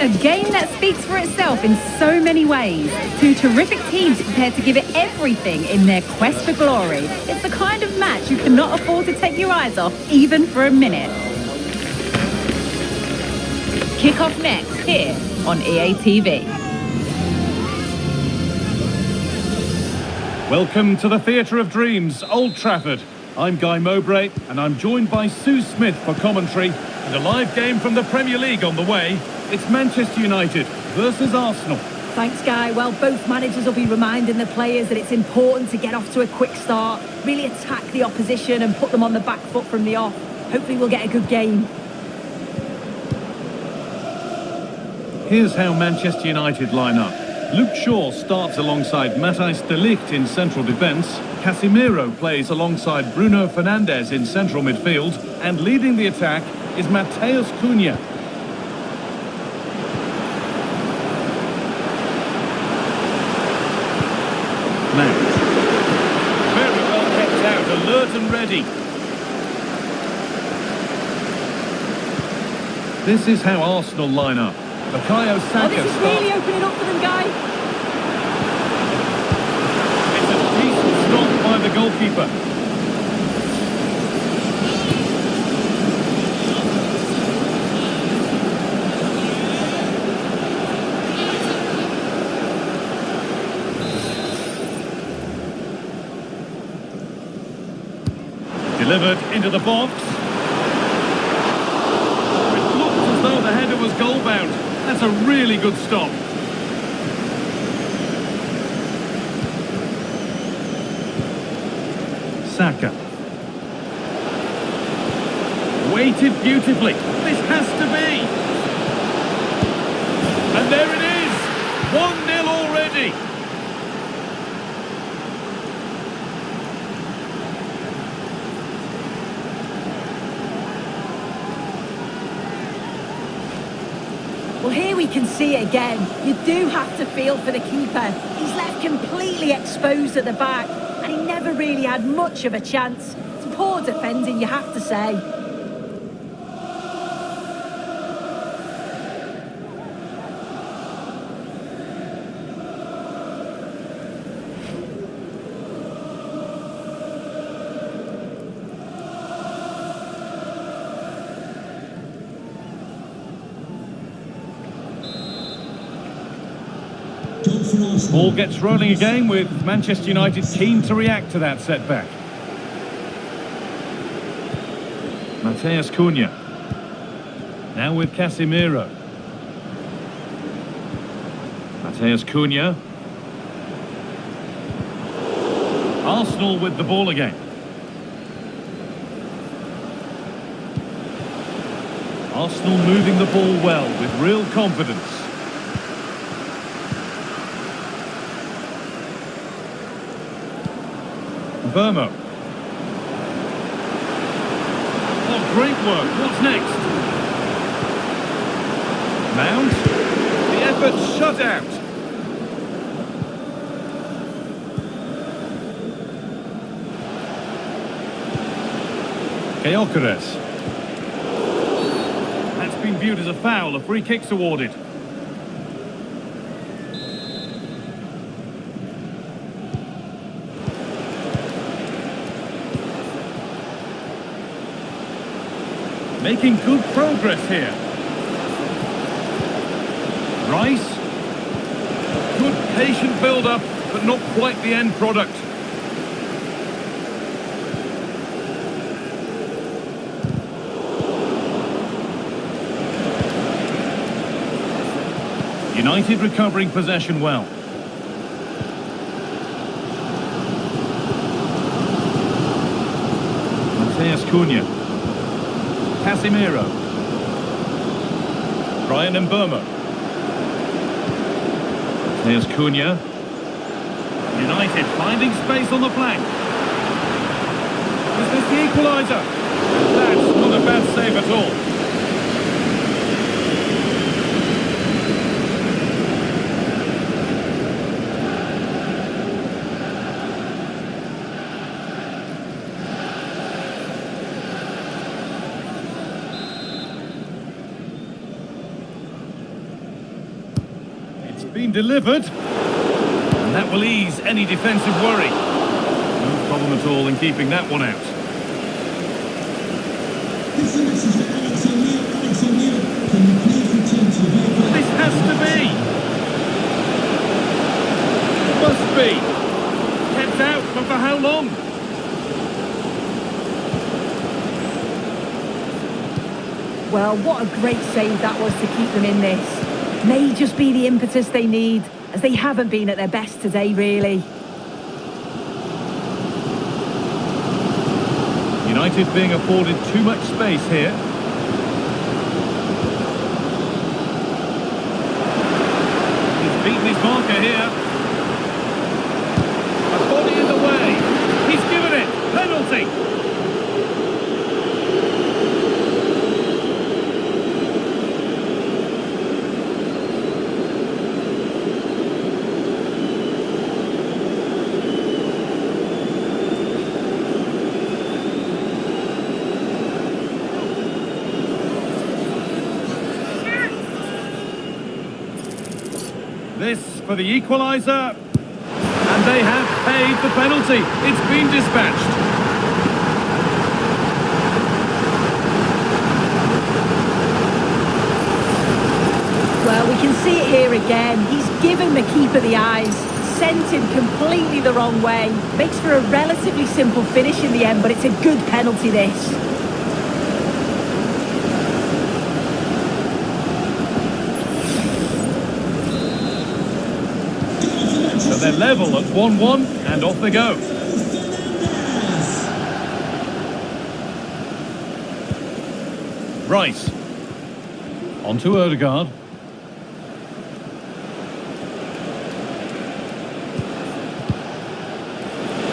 A game that speaks for itself in so many ways. Two terrific teams prepared to give it everything in their quest for glory. It's the kind of match you cannot afford to take your eyes off, even for a minute. Kick off next, here on EA TV. Welcome to the Theatre of Dreams, Old Trafford. I'm Guy Mowbray, and I'm joined by Sue Smith for commentary, and a live game from the Premier League on the way. It's Manchester United versus Arsenal. Thanks, Guy. Well, both managers will be reminding the players that it's important to get off to a quick start, really attack the opposition and put them on the back foot from the off. Hopefully we'll get a good game. Here's how Manchester United line up. Luke Shaw starts alongside Matthijs de Ligt in central defence. Casemiro plays alongside Bruno Fernandes in central midfield. And leading the attack is Matheus Cunha. Mount. Very well kept out, alert and ready. This is how Arsenal line up. Bukayo Saka this is really opening up for them, Guy. It's a decent stop by the goalkeeper. Delivered into the box. It looked as though the header was goal-bound. That's a really good stop. Saka. Weighted beautifully. This has to be. And there it is. 1-0 already. Well, here we can see it again. You do have to feel for the keeper. He's left completely exposed at the back, and he never really had much of a chance. It's poor defending, you have to say. Ball gets rolling again with Manchester United keen to react to that setback. Matheus Cunha. Now with Casemiro. Matheus Cunha. Arsenal with the ball again. Arsenal moving the ball well with real confidence. Vermo. Oh, great work. What's next? Mount. The effort shut out. Gyökeres. That's been viewed as a foul. A free kick's awarded. Making good progress here. Rice. Good patient build-up, but not quite the end product. United recovering possession well. Matheus Cunha. Casemiro. Brian Mbeumo. There's Cunha. United finding space on the flank. Is this the equaliser? That's not a bad save at all. been delivered. And that will ease any defensive worry. No problem at all in keeping that one out. This is a message for Alex O'Neill. Alex O'Neill, can you please return to your vehicle? This has to be. Must be. Kept out, but for how long? Well, what a great save that was to keep them in this. May just be the impetus they need, as they haven't been at their best today, really. United being afforded too much space here. He's beaten his marker here. A body in the way. He's given it. Penalty. This for the equaliser, and they have paid the penalty. It's been dispatched. Well, we can see it here again. He's given the keeper the eyes, sent him completely the wrong way. Makes for a relatively simple finish in the end, but it's a good penalty, this. So they're level at 1-1, and off they go. Rice. On to Odegaard.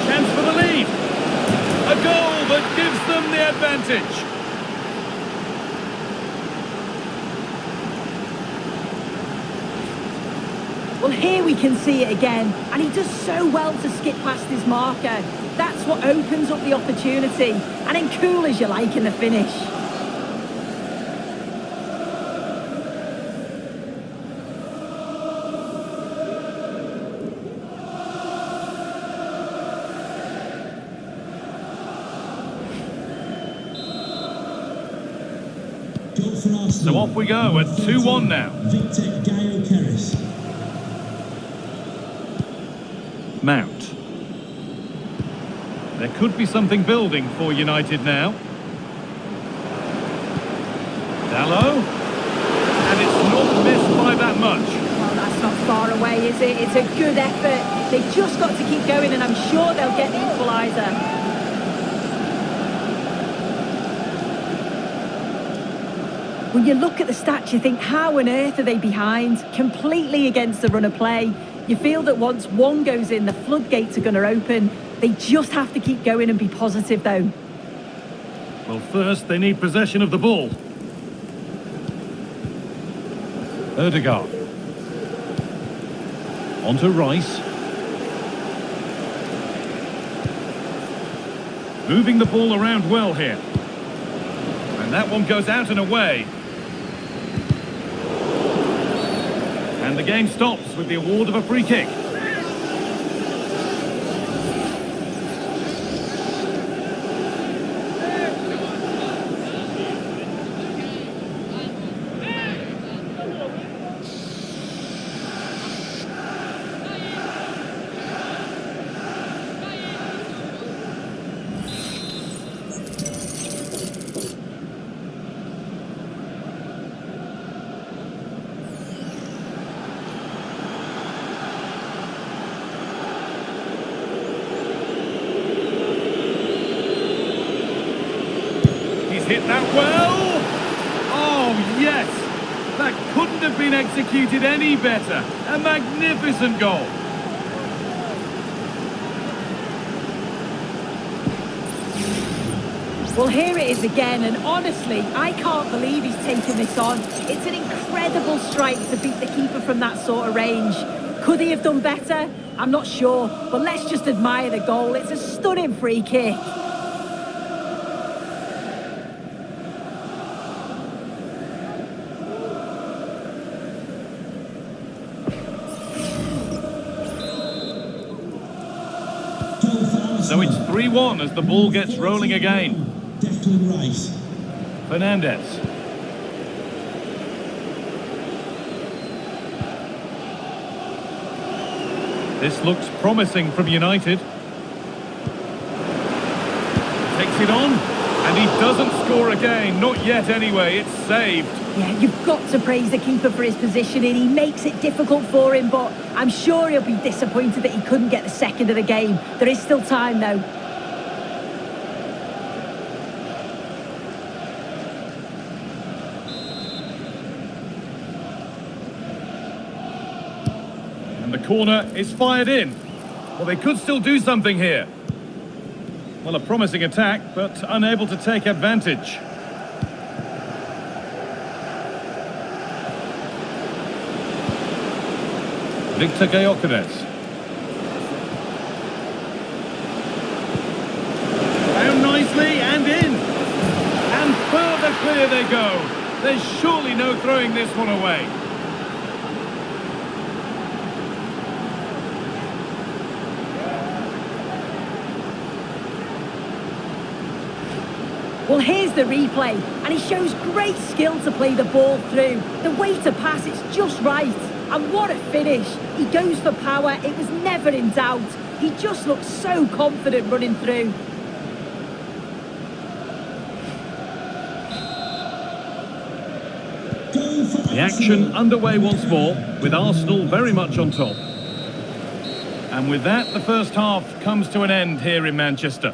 Chance for the lead. A goal that gives them the advantage. Well, here we can see it again, and he does so well to skip past his marker. That's what opens up the opportunity, and then cool as you like in the finish. So off we go at 2-1 now. Victor Gaio Keris. Mount. There could be something building for United now. Dallo. And it's not missed by that much. Well, that's not far away, is it? It's a good effort. They've just got to keep going, and I'm sure they'll get the equaliser. When you look at the stats, you think, how on earth are they behind? Completely against the run of play. You feel that once one goes in, the floodgates are going to open. They just have to keep going and be positive, though. Well, first they need possession of the ball. Odegaard. On to Rice. Moving the ball around well here. And that one goes out and away. And the game stops with the award of a free kick. Hit that well. Oh, yes. That couldn't have been executed any better. A magnificent goal. Well, here it is again, and honestly, I can't believe he's taken this on. It's an incredible strike to beat the keeper from that sort of range. Could he have done better? I'm not sure, but let's just admire the goal. It's a stunning free kick. So it's 3-1 as the ball gets rolling again. Declan Rice. Fernandez. This looks promising from United. Takes it on, and he doesn't score again. Not yet anyway, it's saved. Yeah, you've got to praise the keeper for his positioning. He makes it difficult for him, but I'm sure he'll be disappointed that he couldn't get the second of the game. There is still time, though. And the corner is fired in. Well, they could still do something here. Well, a promising attack, but unable to take advantage. Victor Gyökeres. Down nicely and in. And further clear they go. There's surely no throwing this one away. Well, here's the replay, and he shows great skill to play the ball through. The way to pass, it's just right. And what a finish. He goes for power. It was never in doubt. He just looks so confident running through. The action underway once more, with Arsenal very much on top. And with that, the first half comes to an end here in Manchester.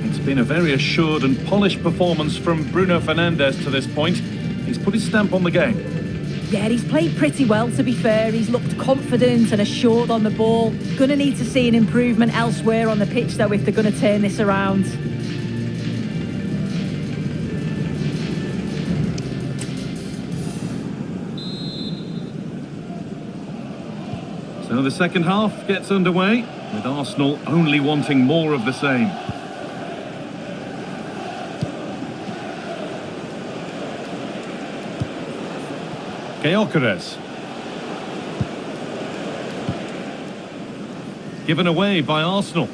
It's been a very assured and polished performance from Bruno Fernandes to this point. He's put his stamp on the game. Yeah, he's played pretty well, to be fair. He's looked confident and assured on the ball. Gonna need to see an improvement elsewhere on the pitch, though, if they're gonna turn this around. So the second half gets underway, with Arsenal only wanting more of the same. Gyökeres. Given away by Arsenal.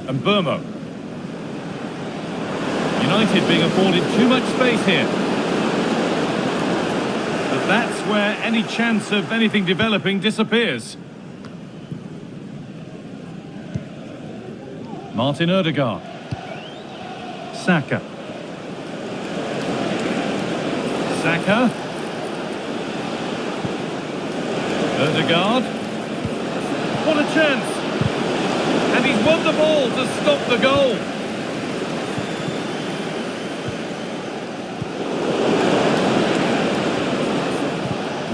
And Burmo. United being afforded too much space here. But that's where any chance of anything developing disappears. Martin Ødegaard. Saka. Saka. Ødegaard. What a chance! And he's won the ball to stop the goal.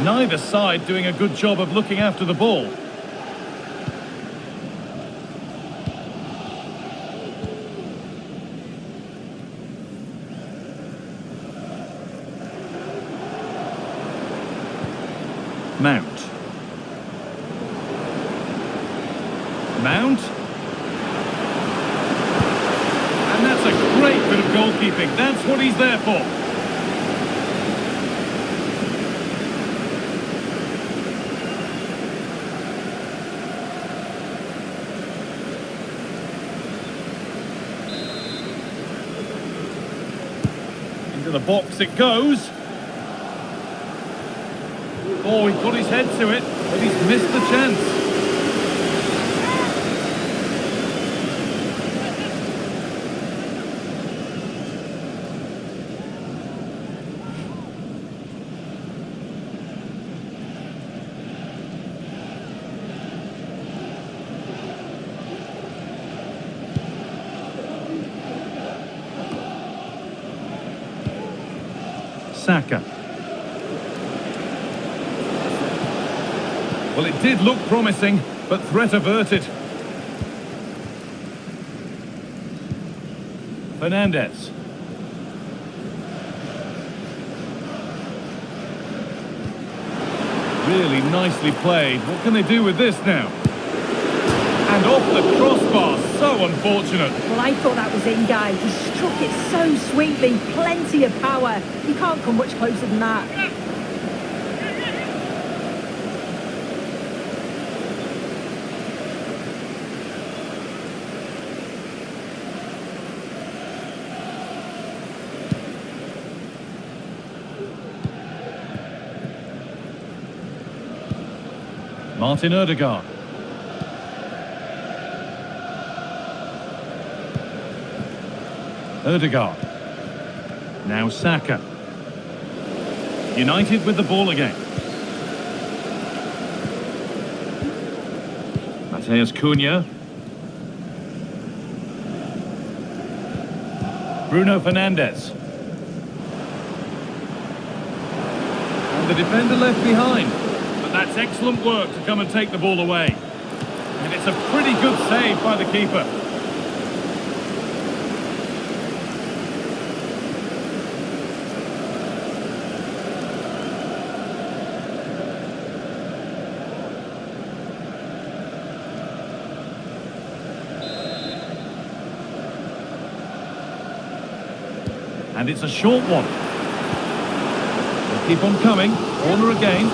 Neither side doing a good job of looking after the ball. Mount. Mount. And that's a great bit of goalkeeping. That's what he's there for. Into the box it goes. Oh, he put his head to it, but he's missed the chance. Saka. Well, it did look promising, but threat averted. Fernandez. Really nicely played. What can they do with this now? And off the crossbar, so unfortunate. Well, I thought that was in, guys. He struck it so sweetly, plenty of power. You can't come much closer than that. Martin Odegaard. Odegaard. Now Saka. United with the ball again. Mateus Cunha. Bruno Fernandes. And the defender left behind. But that's excellent work to come and take the ball away. And it's a pretty good save by the keeper. And it's a short one. They'll keep on coming. Corner again.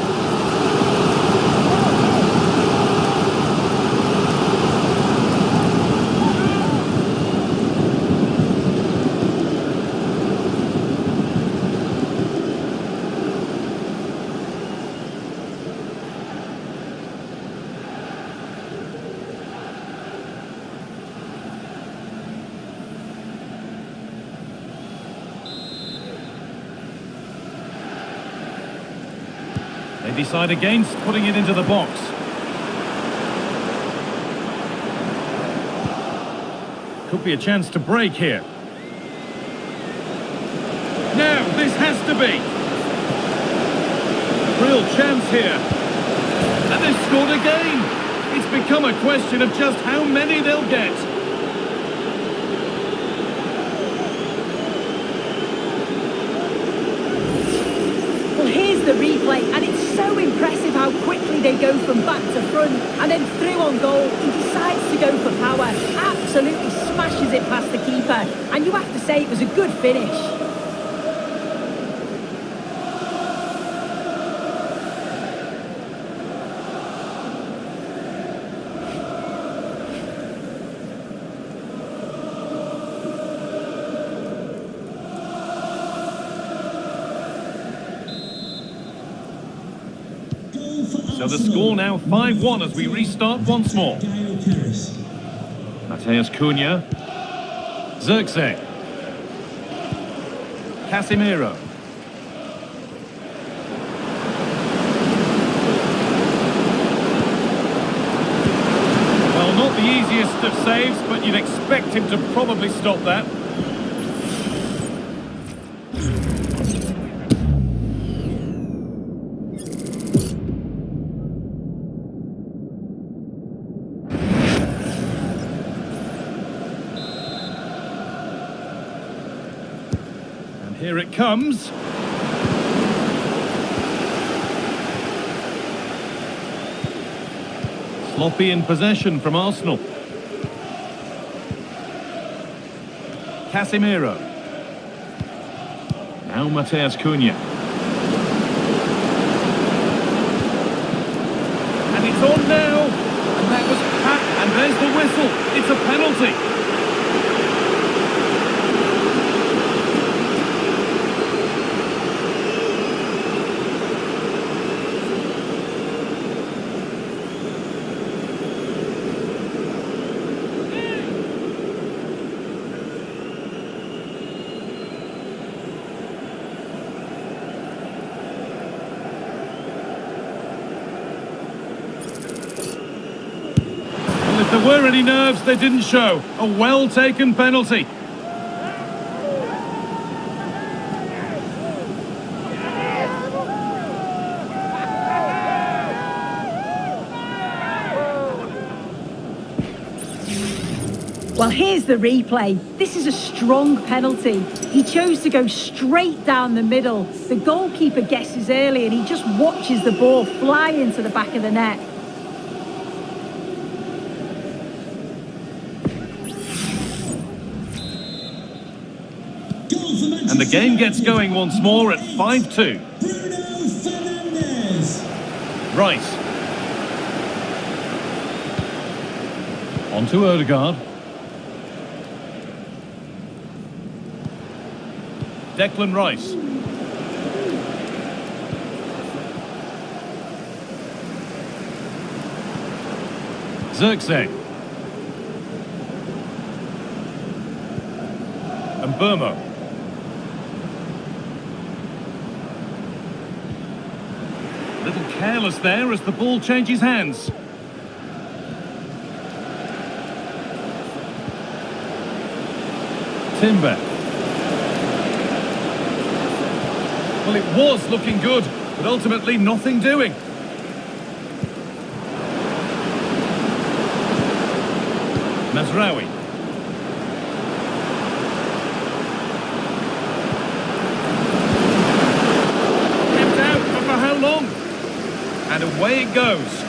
They decide against putting it into the box. Could be a chance to break here. Now, this has to be. Real chance here. And they've scored again. It's become a question of just how many they'll get. The replay, and it's so impressive how quickly they go from back to front and then through on goal. He decides to go for power, absolutely smashes it past the keeper, and you have to say it was a good finish. So the score now 5-1 as we restart once more. Mateus Cunha. Zirkzee. Casemiro. Well, not the easiest of saves, but you'd expect him to probably stop that. Here it comes. Sloppy in possession from Arsenal. Casemiro. Now Mateus Cunha. And it's on now. And that was pat. And there's the whistle. It's a penalty. If there were any nerves, they didn't show. A well-taken penalty. Well, here's the replay. This is a strong penalty. He chose to go straight down the middle. The goalkeeper guesses early and he just watches the ball fly into the back of the net. And the game gets going once more at 5-2. Bruno Fernandes. Rice. On to Odegaard. Declan Rice. Xerxes. And Burmo. A little careless there as the ball changes hands. Timber. Well, it was looking good, but ultimately nothing doing. Monary. Kept out, but for how long? And away it goes.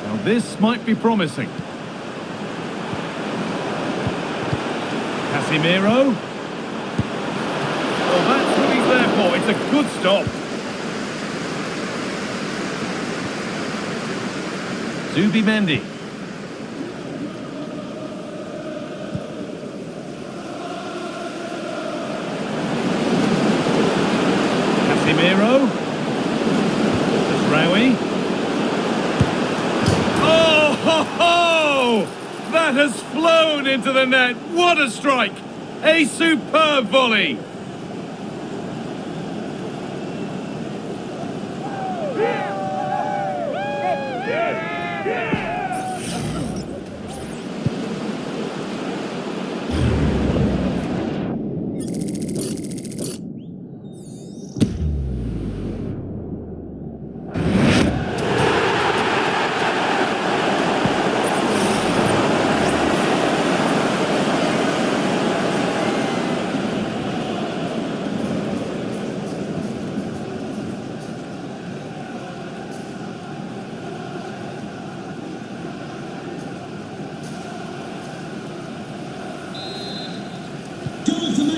Now this might be promising. Casemiro. Well, that's what he's there for. It's a good stop. Zubimendi. Casemiro. Monary. Oh, ho, ho! That has flown into the net. What a strike! A superb volley.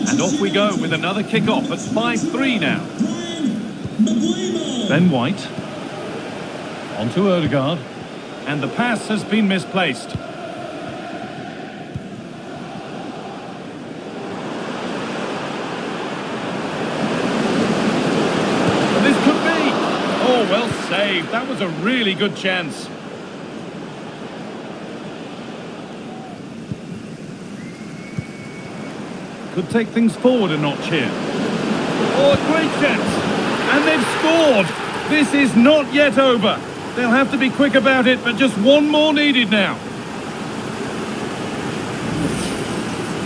And off we go with another kick-off at 5-3 now. Ben White. On to Odegaard. And the pass has been misplaced. And this could be. Oh, well saved. That was a really good chance. Could take things forward a notch here. Oh, a great chance. And they've scored. This is not yet over. They'll have to be quick about it, but just one more needed now.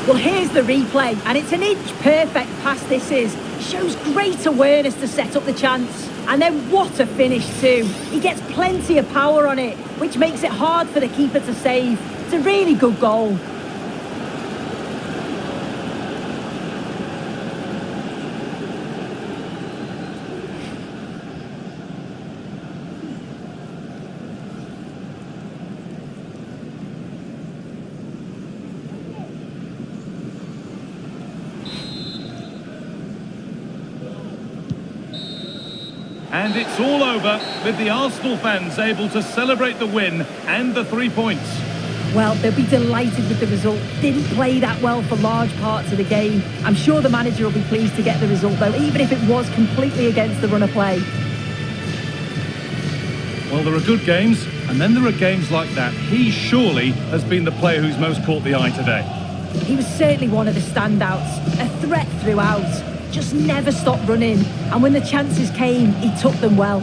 Well, here's the replay, and it's an inch-perfect pass this is. Shows great awareness to set up the chance. And then what a finish too. He gets plenty of power on it, which makes it hard for the keeper to save. It's a really good goal. And it's all over, with the Arsenal fans able to celebrate the win and the 3 points. Well, they'll be delighted with the result. Didn't play that well for large parts of the game. I'm sure the manager will be pleased to get the result, though, even if it was completely against the run of play. Well, there are good games, and then there are games like that. He surely has been the player who's most caught the eye today. He was certainly one of the standouts, a threat throughout. Just never stopped running, and when the chances came, he took them well.